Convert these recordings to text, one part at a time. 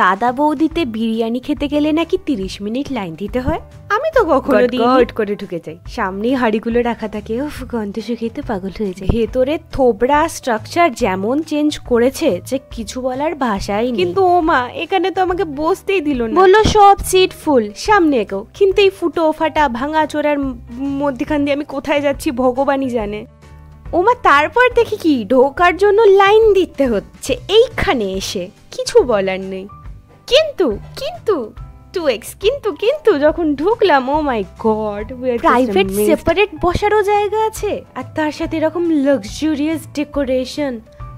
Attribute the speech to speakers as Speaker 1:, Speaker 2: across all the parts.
Speaker 1: দাদা বৌদিতে বিরিয়ানি খেতে গেলে নাকি 30 মিনিট লাইন দিতে হয়। আমি তো কখনো গট করে ঢুকে যাই, সামনেই হাঁড়িগুলো রাখা থাকে, উফ গন্ধ শুকিয়ে পাগল হয়ে যায়। ভেতরে থোবড়া স্ট্রাকচার যেমন চেঞ্জ করেছে যে কিছু বলার ভাষাই নেই। কিন্তু ও মা এখানে তো আমাকে বসতেই দিল না, বললো সব সিট ফুল, সামনে এগো। কিন্তু এই ফুটো ফাটা ভাঙা চোরার মধ্যখান দিয়ে আমি কোথায় যাচ্ছি ভগবানই জানে। ওমা তারপর দেখি কি ঢোকার জন্য লাইন দিতে হচ্ছে এইখানে এসে, কিছু বলার নেই। কিন্তু কিন্তু 2x কিন্তু যখন ঢুকলাম, ও মাই গড, প্রাইভেট সেপারেট বসারও জায়গা আছে আর তার সাথে এরকম luxurious decoration.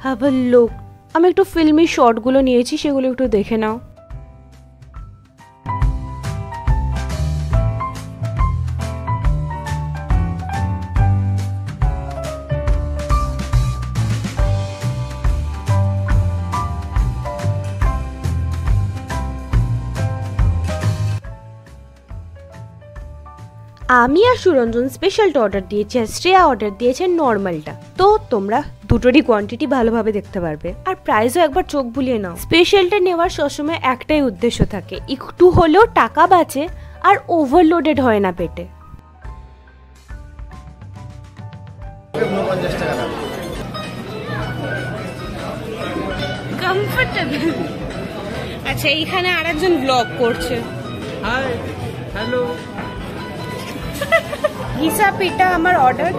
Speaker 1: Have a look. আমি একটু ফিল্মি শটগুলো নিয়েছি, সেগুলো একটু দেখে নাও। আমি আর সুরঞ্জন স্পেশালটা অর্ডার দিয়েছি আর শ্রেয়া অর্ডার দিয়েছে নর্মালটা। তো তোমরা দুটোরই কোয়ান্টিটি ভালোভাবে দেখতে পারবে আর প্রাইসও একবার চোখ বুলিয়ে নাও। স্পেশালটা নেওয়ার সবসময় একটাই উদ্দেশ্য থাকে, একটু হলেও টাকা বাঁচে আর ওভারলোডেড হয় না পেটে। কমফোর্টেবল। আচ্ছা এইখানে আরেকজন ব্লগ করছে। Hi, hello. হিসাব এটা আমার অর্ডার,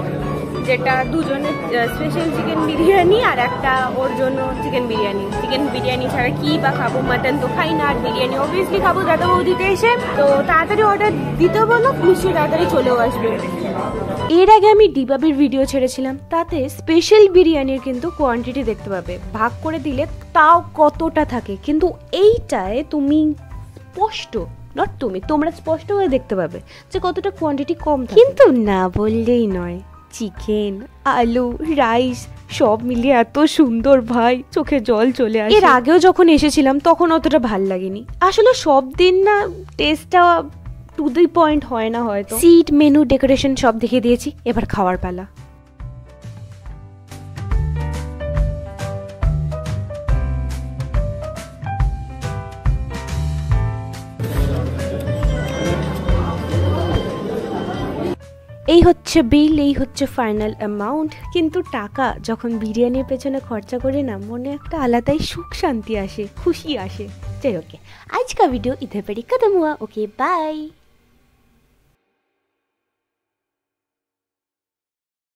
Speaker 1: যেটা দুজনের স্পেশাল চিকেন বিরিয়ানি আর একটা ওর জন্য চিকেন বিরিয়ানি। চিকেন বিরিয়ানি ছাড়া কি বা খাবো, মাটন তো খাই না, আর বিরিয়ানি অবভিয়াসলি খাবো দাদা বৌদিতে এসে। তো তাড়াতাড়ি অর্ডার দিতে বলো, নিশ্চয়ই তাড়াতাড়ি চলেও আসবে। এর আগে আমি ডিবাবির ভিডিও ছেড়েছিলাম, তাতে স্পেশাল বিরিয়ানির কিন্তু কোয়ান্টিটি দেখতে পাবে, ভাগ করে দিলে তাও কতটা থাকে। কিন্তু এইটায় তুমি স্পষ্ট, নট তোমরা স্পষ্টভাবে দেখতে পাবে যে কতটা কোয়ান্টিটি কম থাকে। কিন্তু না বললেই নয়, চিকেন, আলু, রাইস সব মিলিয়ে এত সুন্দর ভাই, চোখে জল চলে আসে। এর আগেও যখন এসেছিলাম তখন অতটা ভাল লাগেনি। আসলে সব দিন না টেস্টটা টু দি পয়েন্ট হয় না হয়তো। সিট, মেনু, ডেকোরেশন সব দেখিয়ে দিয়েছি, এবার খাওয়ার পালা। এই হচ্ছে বিল, এই হচ্ছে ফাইনাল অ্যামাউন্ট। কিন্তু টাকা যখন বিরিয়ানির পেছনে খরচা করি না, মনে একটা আলাদাই সুখ শান্তি আসে, খুশি আসে। যাই ওকে, আজকা ভিডিও ইধর पर ही खत्म हुआ। Okay bye.